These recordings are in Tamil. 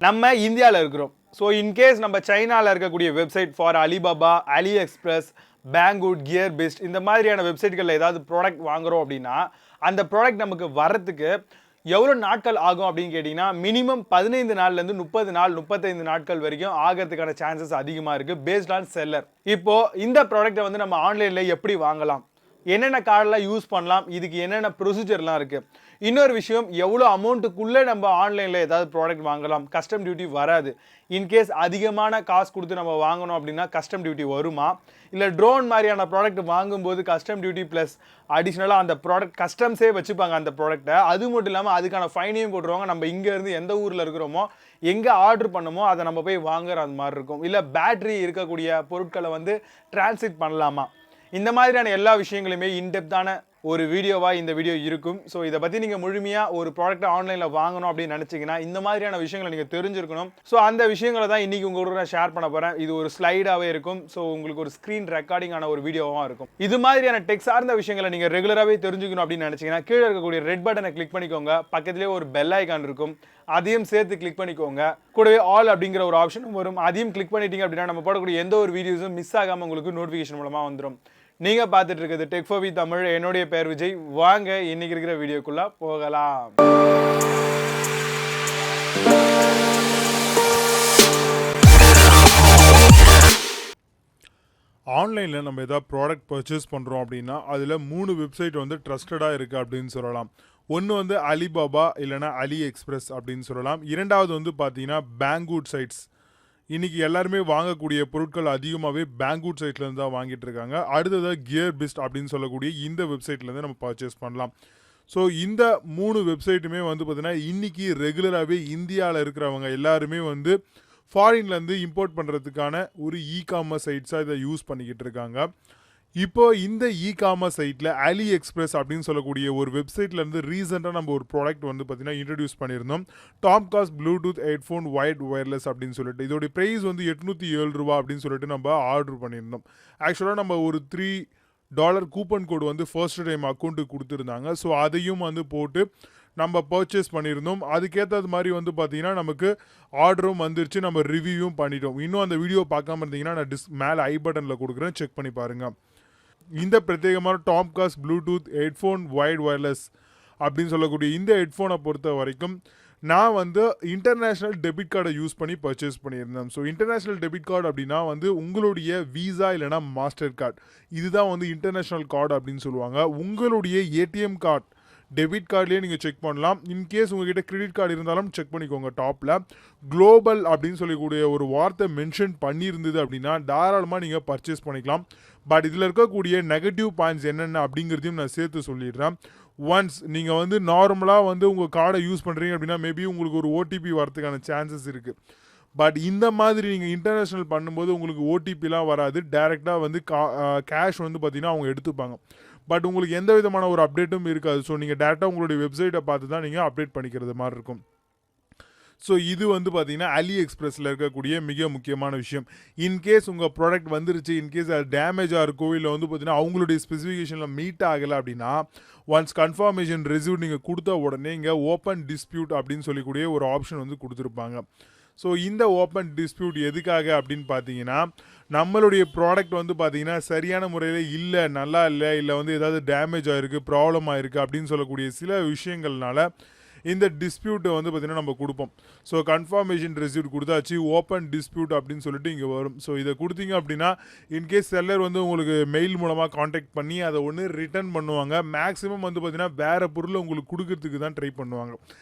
நம்ம இந்தியாவில் இருக்கிறோம். ஸோ இன்கேஸ் நம்ம சைனாவில் இருக்கக்கூடிய website for Alibaba, AliExpress, Banggood, Gearbest இந்த மாதிரியான வெப்சைட்களில் ஏதாவது ப்ராடக்ட் வாங்குறோம் அப்படின்னா அந்த ப்ராடக்ட் நமக்கு வரத்துக்கு எவ்வளோ நாட்கள் ஆகும் அப்படின்னு கேட்டிங்கன்னா மினிமம் 15 நாள்லேருந்து 30 நாள் 35 நாட்கள் வரைக்கும் ஆகிறதுக்கான சான்சஸ் அதிகமாக இருக்குது பேஸ்ட் ஆன் செல்லர். இப்போது இந்த ப்ராடக்ட்டை வந்து நம்ம ஆன்லைனில் எப்படி வாங்கலாம், என்னென்ன கார்டெலாம் யூஸ் பண்ணலாம், இதுக்கு என்னென்ன ப்ரொசீஜர்லாம் இருக்குது, இன்னொரு விஷயம் எவ்வளோ அமௌண்ட்டுக்குள்ளே நம்ம ஆன்லைனில் ஏதாவது ப்ராடக்ட் வாங்கலாம், கஸ்டம் டியூட்டி வராது, இன்கேஸ் அதிகமான காசு கொடுத்து நம்ம வாங்கணும் அப்படின்னா கஸ்டம் டியூட்டி வருமா, இல்லை ட்ரோன் மாதிரியான ப்ராடக்ட் வாங்கும்போது கஸ்டம் டியூட்டி ப்ளஸ் அடிஷ்னலாக அந்த ப்ராடக்ட் கஸ்டம்ஸே வச்சுப்பாங்க அந்த ப்ராடக்ட்டை, அது மட்டும் இல்லாமல் அதுக்கான ஃபைனையும் போட்டுருவாங்க. நம்ம இங்கேருந்து எந்த ஊரில் இருக்கிறோமோ எங்கே ஆர்டர் பண்ணமோ அதை நம்ம போய் வாங்குற அந்த மாதிரி இருக்கும். இல்லை பேட்ரி இருக்கக்கூடிய பொருட்களை வந்து டிரான்ஸ்லேட் பண்ணலாமா, இந்த மாதிரியான எல்லா விஷயங்களுமே இன்டெப்தான ஒரு வீடியோவாக இந்த வீடியோ இருக்கும். ஸோ இதை பற்றி நீங்கள் முழுமையாக ஒரு ப்ராடக்ட்டை ஆன்லைனில் வாங்கணும் அப்படின்னு நினச்சிங்கன்னா இந்த மாதிரியான விஷயங்களை நீங்கள் தெரிஞ்சிருக்கணும். ஸோ அந்த விஷயங்களை தான் இன்றைக்கி உங்களுக்கு நான் ஷேர் பண்ண போகிறேன். இது ஒரு ஸ்லைடாகவே இருக்கும். ஸோ உங்களுக்கு ஒரு ஸ்க்ரீன் ரெக்கார்டிங்கான ஒரு வீடியோவாக இருக்கும். இது மாதிரியான டெக் சார்ந்த விஷயங்களை நீங்கள் ரெகுலராகவே தெரிஞ்சுக்கணும் அப்படின்னு நினச்சிங்கன்னா கீழே இருக்கக்கூடிய ரெட் பட்டனை கிளிக் பண்ணிக்கோங்க. பக்கத்துலேயே ஒரு பெல் ஐக்கான் இருக்கும், அதையும் சேர்த்து கிளிக் பண்ணிக்கோங்க. கூடவே ஆல் அப்படிங்கிற ஒரு ஆப்ஷனும் வரும், அதையும் கிளிக் பண்ணிட்டீங்க அப்படின்னா நம்ம போடக்கூடிய எந்த ஒரு வீடியோஸும் மிஸ் ஆகாமல் உங்களுக்கு நோட்டிஃபிகேஷன் மூலமாக வந்துடும். நீங்கள் பார்த்துட்டு இருக்கிறது டெக் ஃபார் வி தமிழ். என்னுடைய பேர் விஜய். வாங்க இன்னைக்கு இருக்கிற வீடியோக்குள்ளே போகலாம். ஆன்லைனில் நம்ம எதாவது ப்ராடக்ட் பர்ச்சேஸ் பண்ணுறோம் அப்படின்னா அதில் 3 வெப்சைட் வந்து ட்ரஸ்டடாக இருக்குது அப்படின்னு சொல்லலாம். ஒன்று வந்து அலிபாபா இல்லைனா அலி எக்ஸ்பிரஸ் அப்படின்னு சொல்லலாம். இரண்டாவது வந்து பார்த்தீங்கன்னா பேங்குட் சைட்ஸ். இன்றைக்கி எல்லாருமே வாங்கக்கூடிய பொருட்கள் அதிகமாகவே பேங்குட் சைட்லேருந்து தான் வாங்கிட்டு இருக்காங்க. அடுத்ததாக கியர் பெஸ்ட் அப்படின்னு சொல்லக்கூடிய இந்த வெப்சைட்லேருந்து நம்ம பர்ச்சேஸ் பண்ணலாம். ஸோ இந்த 3 வெப்சைட்டுமே வந்து பார்த்திங்கன்னா இன்றைக்கி ரெகுலராகவே இந்தியாவில் இருக்கிறவங்க எல்லாருமே வந்து ஃபாரின்லேருந்து இம்போர்ட் பண்ணுறதுக்கான ஒரு இகாமர்ஸ் சைட்ஸாக இதை யூஸ் பண்ணிக்கிட்டு இருக்காங்க. இப்போ இந்த இகாமர்ஸ் சைட்டில் அலி எக்ஸ்பிரஸ் அப்படின்னு சொல்லக்கூடிய ஒரு வெப்சைட்லேருந்து ரீசெண்டாக நம்ம ஒரு ப்ராடக்ட் வந்து பார்த்திங்கன்னா இன்ட்ரடியூஸ் பண்ணியிருந்தோம். டாம்காஸ்ட் ப்ளூடூத் ஹெட்ஃபோன் ஒயர்லெஸ் அப்படின்னு சொல்லிட்டு இதோடைய ப்ரைஸ் வந்து $807 அப்படின்னு சொல்லிட்டு நம்ம ஆர்டர் பண்ணியிருந்தோம். ஆக்சுவலாக நம்ம ஒரு $3 கூப்பன் கோடு வந்து ஃபர்ஸ்ட் டைம் அக்கௌண்ட்டுக்கு கொடுத்துருந்தாங்க. ஸோ அதையும் வந்து போட்டு நம்ம பர்ச்சேஸ் பண்ணியிருந்தோம். அதுக்கேற்றது மாதிரி வந்து பார்த்தீங்கன்னா நமக்கு ஆர்டரும் வந்துருச்சு, நம்ம ரிவ்யூவும் பண்ணிட்டோம். இன்னும் அந்த வீடியோ பார்க்காம இருந்தீங்கன்னா நான் மேலே ஐ பட்டனில் கொடுக்குறேன், செக் பண்ணி பாருங்கள். இந்த பிரத்யேகமான டாம்காஸ்ட் ப்ளூடூத் ஹெட்ஃபோன் ஒயர்லெஸ் அப்படின்னு சொல்லக்கூடிய இந்த ஹெட்ஃபோனை பொறுத்த வரைக்கும் நான் வந்து இன்டர்நேஷ்னல் டெபிட் கார்டை யூஸ் பண்ணி பர்ச்சேஸ் பண்ணியிருந்தேன். ஸோ இன்டர்நேஷ்னல் டெபிட் கார்டு அப்படின்னா வந்து உங்களுடைய வீசா இல்லைனா மாஸ்டர் கார்டு, இதுதான் வந்து இன்டர்நேஷ்னல் கார்டு அப்படின்னு சொல்லுவாங்க. உங்களுடைய ஏடிஎம் கார்டு டெபிட் கார்ட்லேயே நீங்கள் செக் பண்ணலாம். இன்கேஸ் உங்ககிட்ட கிரெடிட் கார்டு இருந்தாலும் செக் பண்ணிக்கோங்க. டாப்பில் குளோபல் அப்படின்னு சொல்லக்கூடிய ஒரு வார்த்தை மென்ஷன் பண்ணியிருந்தது அப்படின்னா தாராளமாக நீங்கள் பர்ச்சேஸ் பண்ணிக்கலாம். பட் இதில் இருக்கக்கூடிய நெகட்டிவ் பாயிண்ட்ஸ் என்னென்ன அப்படிங்கிறதையும் நான் சேர்த்து சொல்லிடுறேன். ஒன்ஸ் நீங்கள் வந்து நார்மலாக வந்து உங்கள் கார்டை யூஸ் பண்ணுறீங்க அப்படின்னா மேபி உங்களுக்கு ஒரு ஓடிபி வரதுக்கான சான்சஸ் இருக்குது. பட் இந்த மாதிரி நீங்கள் இன்டர்நேஷ்னல் பண்ணும்போது உங்களுக்கு ஓடிபிலாம் வராது, டைரெக்டாக வந்து கேஷ் வந்து பார்த்திங்கன்னா அவங்க எடுத்துப்பாங்க. பட் உங்களுக்கு எந்த விதமான ஒரு அப்டேட்டும் இருக்காது. ஸோ நீங்கள் டேரெக்டாக உங்களுடைய வெப்சைட்டை பார்த்து தான் நீங்கள் அப்டேட் பண்ணிக்கிறது மாதிரி இருக்கும். ஸோ இது வந்து பார்த்தீங்கன்னா அலி எக்ஸ்பிரஸில் இருக்கக்கூடிய மிக முக்கியமான விஷயம். இன்கேஸ் உங்கள் ப்ராடக்ட் வந்துருச்சு, இன்கேஸ் அது டேமேஜாக இருக்கோ இல்லை வந்து பார்த்தீங்கன்னா அவங்களுடைய ஸ்பெசிஃபிகேஷனில் மீட் ஆகலை அப்படின்னா ஒன்ஸ் கன்ஃபர்மேஷன் ரிசீவ் நீங்கள் கொடுத்த உடனே இங்கே ஓப்பன் டிஸ்பியூட் அப்படின்னு சொல்லக்கூடிய ஒரு ஆப்ஷன் வந்து கொடுத்துருப்பாங்க. ஸோ இந்த ஓப்பன் டிஸ்பியூட் எதுக்காக அப்படின்னு பார்த்தீங்கன்னா நம்மளுடைய ப்ராடக்ட் வந்து பார்த்தீங்கன்னா சரியான முறையில் இல்லை, நல்லா இல்லை வந்து ஏதாவது டேமேஜ் ஆகிருக்கு, ப்ராப்ளம் ஆகிருக்கு அப்படின்னு சொல்லக்கூடிய சில விஷயங்கள்னால இந்த டிஸ்பியூட்டை வந்து பார்த்திங்கன்னா நம்ம கொடுப்போம். ஸோ கன்ஃபர்மேஷன் ரெசிப்ட் கொடுத்தாச்சு, ஓப்பன் டிஸ்பியூட் அப்படின்னு சொல்லிட்டு இங்கே வரும். ஸோ இதை கொடுத்தீங்க அப்படின்னா இன்கேஸ் செல்லர் வந்து உங்களுக்கு மெயில் மூலமாக காண்டாக்ட் பண்ணி அதை ஒன்று ரிட்டர்ன் பண்ணுவாங்க. மேக்ஸிமம் வந்து பார்த்திங்கன்னா வேறு பொருளை உங்களுக்கு கொடுக்கறதுக்கு தான் ட்ரை பண்ணுவாங்க.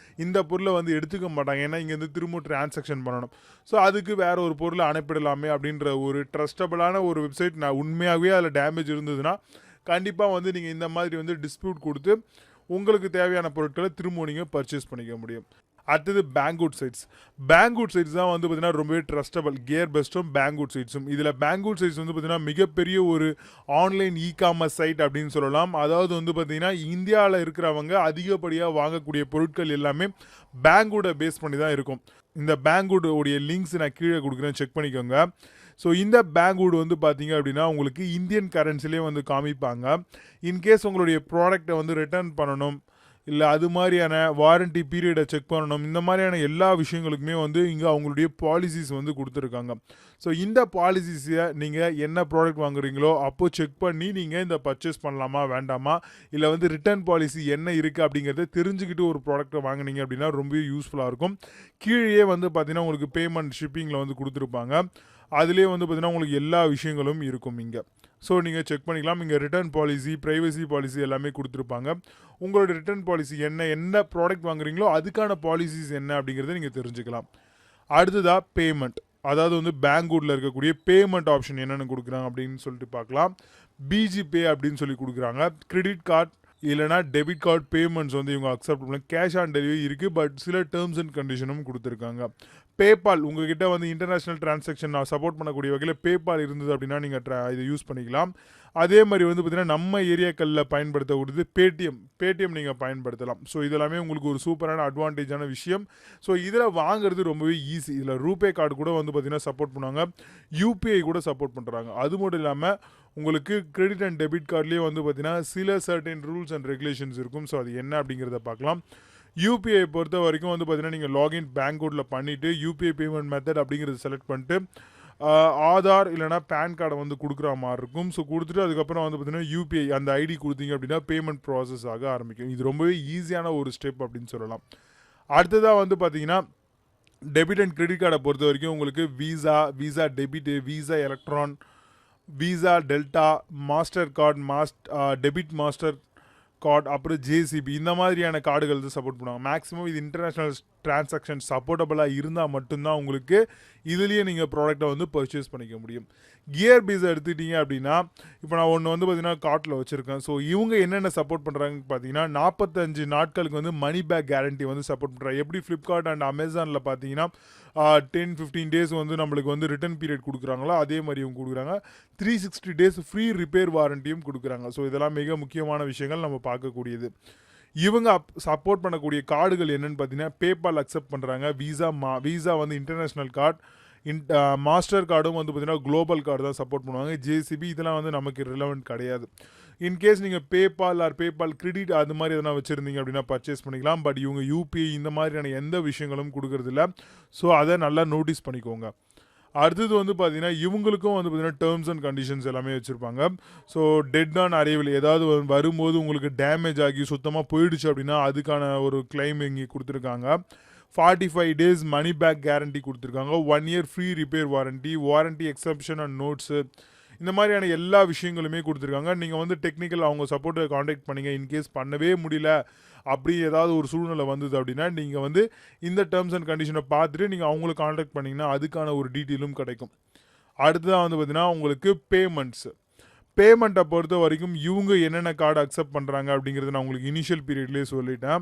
இந்த பொருளை வந்து எடுத்துக்க மாட்டாங்க, ஏன்னா இங்கேருந்து திரும்ப டிரான்சாக்ஷன் பண்ணணும். ஸோ அதுக்கு வேறு ஒரு பொருளை அனுப்பிடலாமே அப்படின்ற ஒரு ட்ரஸ்டபிளான ஒரு வெப்சைட் நான் உண்மையாகவே அதில் டேமேஜ் இருந்ததுன்னா கண்டிப்பாக வந்து நீங்கள் இந்த மாதிரி வந்து டிஸ்பியூட் கொடுத்து உங்களுக்கு தேவையான பொருட்களை திரும்ப நீங்கள் பர்ச்சேஸ் பண்ணிக்க முடியும். அடுத்தது பேங்குட் சைட்ஸ். பேங்குட் சைட்ஸ் தான் வந்து பார்த்தீங்கன்னா ரொம்பவே ட்ரஸ்டபிள். Gear பெஸ்ட்டும் banquet சைட்ஸும். இதில் பேங்குட் சைட்ஸ் வந்து பார்த்தீங்கன்னா மிகப்பெரிய ஒரு ஆன்லைன் இகாமர்ஸ் சைட் அப்படின்னு சொல்லலாம். அதாவது வந்து பார்த்தீங்கன்னா இந்தியாவில் இருக்கிறவங்க அதிகப்படியாக வாங்கக்கூடிய பொருட்கள் எல்லாமே பேங்குட்டை பேஸ் பண்ணி தான் இருக்கும். இந்த பேங்குடைய லிங்க்ஸ் நான் கீழே கொடுக்குறேன், செக் பண்ணிக்கோங்க. ஸோ இந்த பேங்குட் வந்து பார்த்தீங்க அப்படின்னா உங்களுக்கு இந்தியன் கரன்சிலே வந்து காமிப்பாங்க. இன்கேஸ் உங்களுடைய ப்ராடக்டை வந்து ரிட்டர்ன் பண்ணணும் இல்லை அது மாதிரியான வாரண்டி பீரியடை செக் பண்ணணும். இந்த மாதிரியான எல்லா விஷயங்களுக்குமே வந்து இங்கே அவங்களுடைய பாலிசிஸ் வந்து கொடுத்துருக்காங்க. ஸோ இந்த பாலிசிஸை நீங்கள் என்ன ப்ராடக்ட் வாங்குறீங்களோ அப்போது செக் பண்ணி நீங்கள் இந்த பர்ச்சேஸ் பண்ணலாமா வேண்டாமா, இல்லை வந்து ரிட்டர்ன் பாலிசி என்ன இருக்குது அப்படிங்கிறத தெரிஞ்சுக்கிட்டு ஒரு ப்ராடக்ட்டை வாங்கினீங்க அப்படின்னா ரொம்பவே யூஸ்ஃபுல்லாக இருக்கும். கீழே வந்து பார்த்தீங்கன்னா உங்களுக்கு பேமெண்ட் ஷிப்பிங்கில் வந்து கொடுத்துருப்பாங்க. அதுலேயே வந்து பார்த்தீங்கன்னா உங்களுக்கு எல்லா விஷயங்களும் இருக்கும் இங்கே. ஸோ நீங்கள் செக் பண்ணிக்கலாம். இங்கே ரிட்டர்ன் பாலிசி, ப்ரைவசி பாலிசி எல்லாமே கொடுத்துருப்பாங்க. உங்களோட ரிட்டர்ன் பாலிசி என்ன ப்ராடக்ட் வாங்குறீங்களோ அதுக்கான பாலிசிஸ் என்ன அப்படிங்கிறத நீங்கள் தெரிஞ்சுக்கலாம். அடுத்ததாக பேமெண்ட், அதாவது வந்து பேங்க்வுட்டில் இருக்கக்கூடிய பேமெண்ட் ஆப்ஷன் என்னென்னு கொடுக்குறாங்க அப்படின்னு சொல்லிட்டு பார்க்கலாம். பிஜி பே அப்படின்னு சொல்லி கொடுக்குறாங்க. கிரெடிட் கார்டு இல்லைனா டெபிட் கார்டு பேமெண்ட்ஸ் வந்து இவங்க அக்செப்ட் பண்ணலாம். கேஷ் ஆன் டெலிவரி இருக்குது, பட் சில டேர்ம்ஸ் அண்ட் கண்டிஷனும் கொடுத்துருக்காங்க. பேபால் உங்ககிட்ட வந்து இன்டர்நேஷ்னல் டிரான்சாக்ஷன் சப்போர்ட் பண்ணக்கூடிய வகையில் பேபால் இருந்தது அப்படின்னா நீங்கள் இதை யூஸ் பண்ணிக்கலாம். அதே மாதிரி வந்து பார்த்திங்கன்னா நம்ம ஏரியாக்களில் பயன்படுத்தக்கூடியது பேடிஎம் நீங்கள் பயன்படுத்தலாம். ஸோ இதெல்லாமே உங்களுக்கு ஒரு சூப்பரான அட்வான்டேஜான விஷயம். ஸோ இதில் வாங்குறது ரொம்பவே ஈஸி. இதில் ரூபே கார்டு கூட வந்து பார்த்திங்கன்னா சப்போர்ட் பண்ணுவாங்க, யூபிஐ கூட சப்போர்ட் பண்ணுறாங்க. அது மட்டும் இல்லாமல் உங்களுக்கு கிரெடிட் அண்ட் டெபிட் கார்ட்லேயே வந்து பார்த்திங்கன்னா சில சர்டன் ரூல்ஸ் அண்ட் ரெகுலேஷன்ஸ் இருக்கும். ஸோ அது என்ன அப்படிங்கிறத பார்க்கலாம். யூபிஐ பொறுத்த வரைக்கும் வந்து பார்த்தீங்கன்னா நீங்கள் லாகின் பேங்க்வுட்டில் பண்ணிவிட்டு யூபிஐ பேமெண்ட் மெத்தட் அப்படிங்கிறத செலக்ட் பண்ணிட்டு ஆதார் இல்லைனா பேன் கார்டை வந்து கொடுக்குற மாதிரி இருக்கும். ஸோ கொடுத்துட்டு அதுக்கப்புறம் வந்து பார்த்தீங்கன்னா யூபிஐ அந்த ஐடி கொடுத்தீங்க அப்படின்னா பேமெண்ட் ப்ராசஸ் ஆக ஆரம்பிக்கும். இது ரொம்பவே ஈஸியான ஒரு ஸ்டெப் அப்படின்னு சொல்லலாம். அடுத்ததாக வந்து பார்த்தீங்கன்னா டெபிட் அண்ட் கிரெடிட் கார்டை பொறுத்த வரைக்கும் உங்களுக்கு visa debit, visa electron, visa delta, master card, debit master card, அப்புறம் ஜேசிபி, இந்த மாதிரியான கார்டுகள் தான் சப்போர்ட் பண்ணுவாங்க. மேக்ஸிமம் இது இன்டர்நேஷ்னல் டிரான்சாக்ஷன் சப்போர்ட்டபுளாக இருந்தால் மட்டும்தான் உங்களுக்கு இதுலேயே நீங்கள் ப்ராடக்டை வந்து பர்ச்சேஸ் பண்ணிக்க முடியும். கியர் பீஸை எடுத்துக்கிட்டீங்க அப்படின்னா இப்போ நான் ஒன்று வந்து பார்த்தீங்கன்னா கார்ட்டில் வச்சுருக்கேன். ஸோ இவங்க என்னென்ன சப்போர்ட் பண்ணுறாங்கன்னு பார்த்தீங்கன்னா 45 நாட்களுக்கு வந்து மணி பேக் கேரண்டி வந்து சப்போர்ட் பண்ணுறாங்க. எப்படி ஃப்ளிப்கார்ட் அண்ட் அமேசானில் பார்த்தீங்கன்னா 10-15 டேஸ் வந்து நம்மளுக்கு வந்து ரிட்டர்ன் பீரியட் கொடுக்குறாங்களோ அதே மாதிரி இவங்க கொடுக்குறாங்க. 360 டேஸ் ஃப்ரீ ரிப்பேர் வாரண்டியும் கொடுக்குறாங்க. ஸோ இதெல்லாம் மிக முக்கியமான விஷயங்கள் நம்ம பார்க்கக்கூடியது. இவங்க சப்போர்ட் பண்ணக்கூடிய கார்டுகள் என்னென்னு பார்த்தீங்கன்னா பேபால் அக்செப்ட் பண்ணுறாங்க, வீசா வந்து இன்டர்நேஷ்னல் கார்டு, மாஸ்டர் கார்டும் வந்து பார்த்தீங்கன்னா குளோபல் கார்டு தான் சப்போர்ட் பண்ணுவாங்க. ஜேசிபி இதெல்லாம் வந்து நமக்கு ரிலவெண்ட் கிடையாது. இன்கேஸ் நீங்கள் பேபால் கிரெடிட் அது மாதிரி எதனா வச்சுருந்தீங்க அப்படின்னா பர்ச்சேஸ் பண்ணிக்கலாம். பட் இவங்க யூபிஐ இந்த மாதிரியான எந்த விஷயங்களும் கொடுக்கறதில்ல. ஸோ அதை நல்லா நோட்டீஸ் பண்ணிக்கோங்க. அடுத்தது வந்து பார்த்தீங்கன்னா இவங்களுக்கும் வந்து பார்த்தீங்கன்னா டேர்ம்ஸ் அண்ட் கண்டிஷன்ஸ் எல்லாமே வச்சுருப்பாங்க. ஸோ டெட் ஆன் அரைவல் ஏதாவது வரும்போது உங்களுக்கு டேமேஜ் ஆகி சுத்தமாக போயிடுச்சு அப்படின்னா அதுக்கான ஒரு கிளைம் இங்கே கொடுத்துருக்காங்க. 45 டேஸ் மணி பேக் கேரண்டி கொடுத்துருக்காங்க. 1 year free repair warranty exception and notes, இந்த மாதிரியான எல்லா விஷயங்களுமே கொடுத்துருக்காங்க. நீங்கள் வந்து டெக்னிக்கல் அவங்க சப்போர்ட்டை காண்டாக்ட் பண்ணிங்க. இன்கேஸ் பண்ணவே முடியல அப்படி ஏதாவது ஒரு சூழ்நிலை வந்தது அப்படின்னா நீங்கள் வந்து இந்த டேர்ம்ஸ் அண்ட் கண்டிஷனை பார்த்துட்டு நீங்கள் அவங்களை காண்டாக்ட் பண்ணிங்கன்னா அதுக்கான ஒரு டீட்டெயிலும் கிடைக்கும். அடுத்ததாக வந்து பார்த்தீங்கன்னா உங்களுக்கு பேமெண்ட்டை பொறுத்த வரைக்கும் இவங்க என்னென்ன கார்டு அக்செப்ட் பண்ணுறாங்க அப்படிங்கிறது நான் உங்களுக்கு இனிஷியல் பீரியட்லேயே சொல்லிட்டேன்.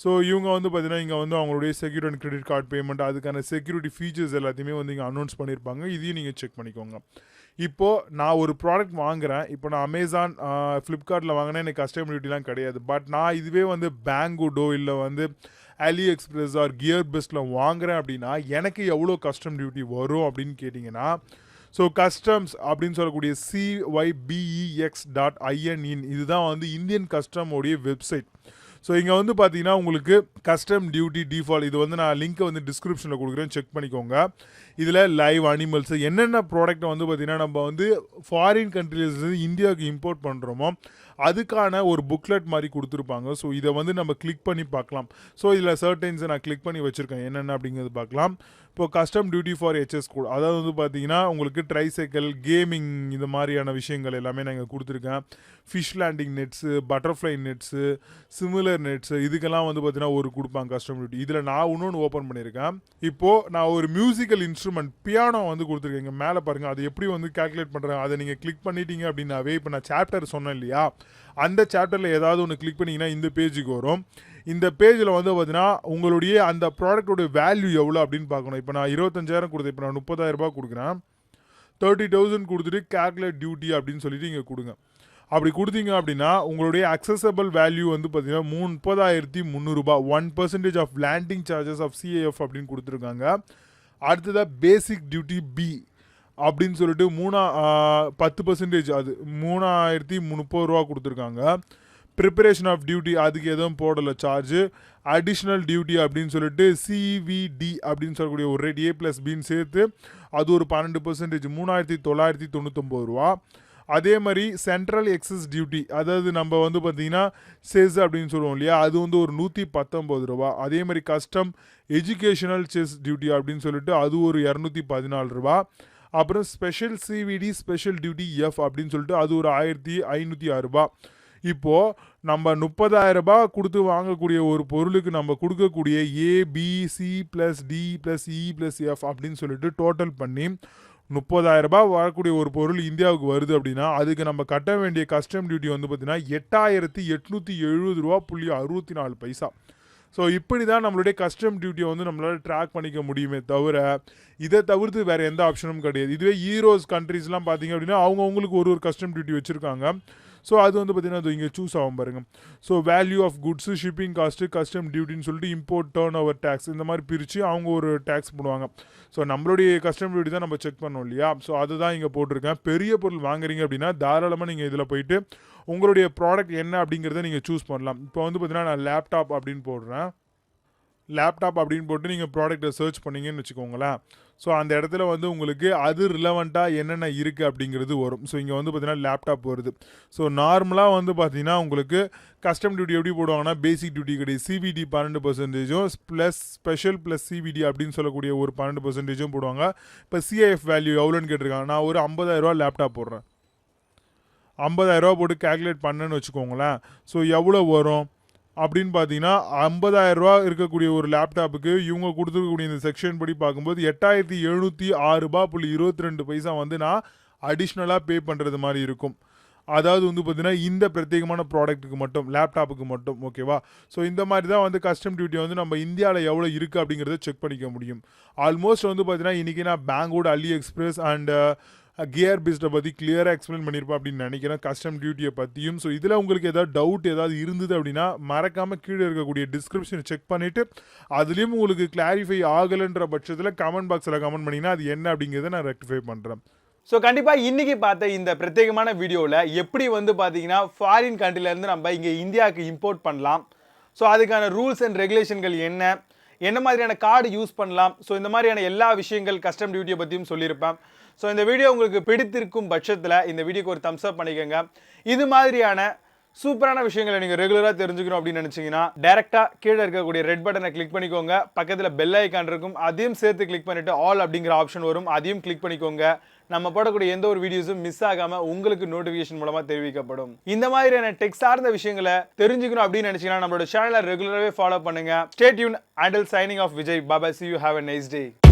ஸோ இவங்க வந்து பார்த்தீங்கன்னா இங்கே வந்து அவங்களுடைய secure and credit card payment அதுக்கான செக்யூரிட்டி ஃபீச்சர்ஸ் எல்லாத்தையுமே வந்து இங்கே அனௌன்ஸ் பண்ணியிருப்பாங்க. இதையும் நீங்கள் செக் பண்ணிக்கோங்க. இப்போது நான் ஒரு ப்ராடக்ட் வாங்குகிறேன். இப்போ நான் அமேசான் ஃப்ளிப்கார்ட்டில் வாங்கினேன், எனக்கு கஸ்டமர் டியூட்டிலாம் கிடையாது. பட் நான் இதுவே வந்து பேங்குடோ இல்லை வந்து அலி எக்ஸ்பிரஸ் ஆர் கியர் பெஸ்ட்டில் வாங்குகிறேன் அப்படின்னா எனக்கு எவ்வளோ கஸ்டம் டியூட்டி வரும் அப்படின்னு கேட்டிங்கன்னா ஸோ கஸ்டம்ஸ் அப்படின்னு சொல்லக்கூடிய CYBEX.IN இதுதான் வந்து இந்தியன் கஸ்டமோடைய வெப்சைட். ஸோ இங்கே வந்து பார்த்தீங்கன்னா உங்களுக்கு கஸ்டம் டியூட்டி டிஃபால்ட் இது வந்து நான் லிங்க்கை வந்து டிஸ்கிரிப்ஷனில் கொடுக்குறேன், செக் பண்ணிக்கோங்க. இதில் லைவ் அனிமல்ஸ் என்னென்ன ப்ராடக்ட்டை வந்து பார்த்திங்கன்னா நம்ம வந்து ஃபாரின் கண்ட்ரிலேருந்து இந்தியாவுக்கு இம்போர்ட் பண்ணுறோமோ அதுக்கான ஒரு புக்லெட் மாதிரி கொடுத்துருப்பாங்க. ஸோ இதை வந்து நம்ம கிளிக் பண்ணி பார்க்கலாம். ஸோ இதில் சர்டைன்ஸை நான் கிளிக் பண்ணி வச்சுருக்கேன் என்னென்ன அப்படிங்கிறது பார்க்கலாம். இப்போது custom duty for HS code, அதாவது வந்து பார்த்தீங்கன்னா உங்களுக்கு ட்ரைசைக்கிள், கேமிங் இந்த மாதிரியான விஷயங்கள் எல்லாமே நான் இங்கே கொடுத்துருக்கேன். Fish landing nets, butterfly nets, similar nets இதுக்கெல்லாம் வந்து பார்த்தீங்கன்னா ஒரு கொடுப்பாங்க கஸ்டம் டியூட்டி. இதில் நான் இன்னொன்று ஓப்பன் பண்ணியிருக்கேன். இப்போது நான் ஒரு மியூசிக்கல் இன்ஸ்ட்ருமெண்ட் பியானோ வந்து கொடுத்துருக்கேன். இங்கே மேலே பாருங்கள் அது எப்படி வந்து கால்குலேட் பண்ணுறேன். அதை நீங்கள் கிளிக் பண்ணிட்டீங்க அப்படின்னாவே இப்போ நான் சாப்டர் சொன்னேன் இல்லையா, அந்த சாப்டரில் ஏதாவது ஒன்று கிளிக் பண்ணிங்கன்னா இந்த பேஜுக்கு வரும். இந்த பேஜில் வந்து பார்த்தீங்கன்னா உங்களுடைய அந்த ப்ராடக்டோட வேல்யூ எவ்வளோ அப்படின்னு பார்க்கணும். இப்போ நான் 25,000 கொடுத்தேன், இப்போ நான் 30,000 கொடுக்குறேன். 30,000 கொடுத்துட்டு கால்குலேட் டியூட்டி அப்படின்னு சொல்லிட்டு இங்கே கொடுங்க. அப்படி கொடுத்தீங்க அப்படின்னா உங்களுடைய அக்சசபிள் வேல்யூ வந்து பார்த்தீங்கன்னா 30,300 1% of landing charges of CAF அப்படின்னு கொடுத்துருக்காங்க. அடுத்ததாக பேசிக் டியூட்டி B அப்படின்னு சொல்லிட்டு 10% அது 3,030 கொடுத்துருக்காங்க. ப்ரிப்பரேஷன் ஆஃப் டியூட்டி அதுக்கு எதுவும் போடலை சார்ஜ். அடிஷ்னல் டியூட்டி அப்படின்னு சொல்லிட்டு சிவிடி அப்படின்னு சொல்லக்கூடிய ஒரு ரேட் A+Bன்னு சேர்த்து அது ஒரு 12%, 3999 ரூபா. அதே மாதிரி சென்ட்ரல் எக்ஸஸ் டியூட்டி, அதாவது நம்ம வந்து பார்த்தீங்கன்னா செஸ் அப்படின்னு சொல்லுவோம் இல்லையா, அது வந்து ஒரு 119 ரூபா. அதே மாதிரி கஸ்டம் எஜுகேஷனல் செஸ் டியூட்டி அப்படின்னு சொல்லிட்டு அது ஒரு 214 ரூபா. அப்புறம் special CVT special duty F அப்படின்னு சொல்லிட்டு அது ஒரு 1506 ரூபா. இப்போது நம்ம 30,000 ரூபாய் கொடுத்து வாங்கக்கூடிய ஒரு பொருளுக்கு நம்ம கொடுக்கக்கூடிய ABCD+D+E+F அப்படின்னு சொல்லிட்டு டோட்டல் பண்ணி 30,000 ரூபாய் வரக்கூடிய ஒரு பொருள் இந்தியாவுக்கு வருது அப்படின்னா அதுக்கு நம்ம கட்ட வேண்டிய கஸ்டம் டியூட்டி வந்து பார்த்தீங்கன்னா 8,870 ரூபா.64. ஸோ இப்படி தான் நம்மளுடைய கஸ்டம் டியூட்டியை வந்து நம்மளால் ட்ராக் பண்ணிக்க முடியுமே தவிர இதை தவிர்த்து வேறு எந்த ஆப்ஷனும் கிடையாது. இதுவே ஈரோஸ் கண்ட்ரீஸ்லாம் பார்த்தீங்க அப்படின்னா அவங்களுக்கு ஒரு கஸ்டம் டியூட்டி வச்சுருக்காங்க. ஸோ அது வந்து பார்த்தீங்கன்னா அது இங்கே சூஸ் ஆகும் பாருங்க. So value of goods, shipping cost, custom டியூட்டின்னு சொல்லிட்டு இம்போர்ட் டர்ன் ஓவர் டேக்ஸ் இந்த மாதிரி பிரித்து அவங்க ஒரு டேக்ஸ் போடுவாங்க. ஸோ நம்மளுடைய கஸ்டம் டியூட்டி தான் நம்ம செக் பண்ணோம் இல்லையா. ஸோ அதுதான் இங்கே போட்டிருக்கேன். பெரிய பொருள் வாங்குறீங்க அப்படின்னா தாராளமாக நீங்கள் இதில் போயிட்டு உங்களுடைய ப்ராடக்ட் என்ன அப்படிங்கிறத நீங்கள் சூஸ் பண்ணலாம். இப்போ வந்து பார்த்தீங்கன்னா நான் லேப்டாப் அப்படின்னு போடுறேன். லேப்டாப் அப்படின்னு போட்டு நீங்கள் ப்ராடக்ட்டை சர்ச் பண்ணிங்கன்னு வச்சுக்கோங்களேன். ஸோ அந்த இடத்துல வந்து உங்களுக்கு அது ரிலவெண்ட்டாக என்னென்ன இருக்குது அப்படிங்கிறது வரும். ஸோ இங்கே வந்து பார்த்தீங்கன்னா லேப்டாப் வருது. ஸோ நார்மலாக வந்து பார்த்தீங்கன்னா உங்களுக்கு கஸ்டம் டியூட்டி எப்படி போடுவாங்கன்னா பேசிக் டியூட்டி கிடையாது, CBT 12% plus special plus CBT அப்படின்னு சொல்லக்கூடிய ஒரு 12% போடுவாங்க. இப்போ சிஐஎஃப் வேல்யூ எவ்வளோன்னு கேட்டிருக்காங்க. நான் ஒரு 50,000 ரூபா லேப்டாப் போடுறேன். 50,000 ரூபா போட்டு கேல்குலேட் பண்ணேன்னு வச்சுக்கோங்களேன். ஸோ எவ்வளோ வரும் அப்படின்னு பார்த்தீங்கன்னா 50,000 ரூபா இருக்கக்கூடிய ஒரு லேப்டாப்புக்கு இவங்க கொடுத்துருக்கக்கூடிய இந்த செக்ஷன் படி பார்க்கும்போது 8,706 ரூபா.22 வந்து நான் அடிஷ்னலாக பே பண்ணுறது மாதிரி இருக்கும். அதாவது வந்து பார்த்தீங்கன்னா இந்த பிரத்யேகமான ப்ராடக்ட்டுக்கு மட்டும், லேப்டாப்புக்கு மட்டும். ஓகேவா. ஸோ இந்த மாதிரி தான் வந்து கஸ்டம் டியூட்டி வந்து நம்ம இந்தியாவில் எவ்வளோ இருக்குது அப்படிங்கிறத செக் பண்ணிக்க முடியும். ஆல்மோஸ்ட் வந்து பார்த்தீங்கன்னா இன்றைக்கி நான் பேங்கோட அலி எக்ஸ்பிரஸ் அண்ட் கியர் பிஸ்ட்டை பற்றி கிளியராக எக்ஸ்பிளைன் பண்ணியிருப்பேன் அப்படின்னு நினைக்கிறேன், கஸ்டம் டியூட்டியை பற்றியும். ஸோ இதில் உங்களுக்கு ஏதாவது டவுட் ஏதாவது இருந்தது அப்படின்னா மறக்காமல் கீழே இருக்கக்கூடிய டிஸ்கிரிப்ஷனை செக் பண்ணிவிட்டு அதுலேயும் உங்களுக்கு கிளாரிஃபை ஆகலைன்ற பட்சத்தில் கமெண்ட் பாக்ஸில் கமெண்ட் பண்ணிங்கன்னா அது என்ன அப்படிங்கிறத நான் ரெக்டிஃபை பண்ணுறேன். ஸோ கண்டிப்பாக இன்றைக்கி பார்த்த இந்த பிரத்யேகமான வீடியோவில் எப்படி வந்து பார்த்தீங்கன்னா ஃபாரின் கண்ட்ரிலேருந்து நம்ம இங்கே இந்தியாவுக்கு இம்போர்ட் பண்ணலாம், ஸோ அதுக்கான ரூல்ஸ் அண்ட் ரெகுலேஷன்கள் என்ன மாதிரியான கார்டு யூஸ் பண்ணலாம், ஸோ இந்த மாதிரியான எல்லா விஷயங்கள் கஸ்டம் டியூட்டியை பற்றியும் சொல்லியிருப்பேன். ஸோ இந்த வீடியோ உங்களுக்கு பிடித்திருக்கும் பட்சத்தில் இந்த வீடியோக்கு ஒரு தம்ஸ் அப் பண்ணிக்கோங்க. இது மாதிரியான சூப்பரான விஷயங்களை நீங்கள் ரெகுலராக தெரிஞ்சுக்கணும் அப்படின்னு நினச்சிங்கன்னா டேரெக்டாக கீழே இருக்கக்கூடிய ரெட் பட்டனை கிளிக் பண்ணிக்கோங்க. பக்கத்தில் பெல் ஐக்கான் இருக்கும், அதையும் சேர்த்து கிளிக் பண்ணிவிட்டு ஆல் அப்படிங்கிற ஆப்ஷன் வரும், அதையும் கிளிக் பண்ணிக்கோங்க. நம்ம போடக்கூடிய எந்த ஒரு வீடியோஸும் மிஸ் ஆகாமல் உங்களுக்கு நோட்டிஃபிகேஷன் மூலமாக தெரிவிக்கப்படும். இந்த மாதிரியான டெக் சார்ந்த விஷயங்களை தெரிஞ்சுக்கணும் அப்படின்னு நினச்சிங்கன்னா நம்மளோட சேனலை ரெகுலராகவே ஃபாலோ பண்ணுங்கள். Stay tune. Until signing off Vijay. Bye. See you. Have a nice day.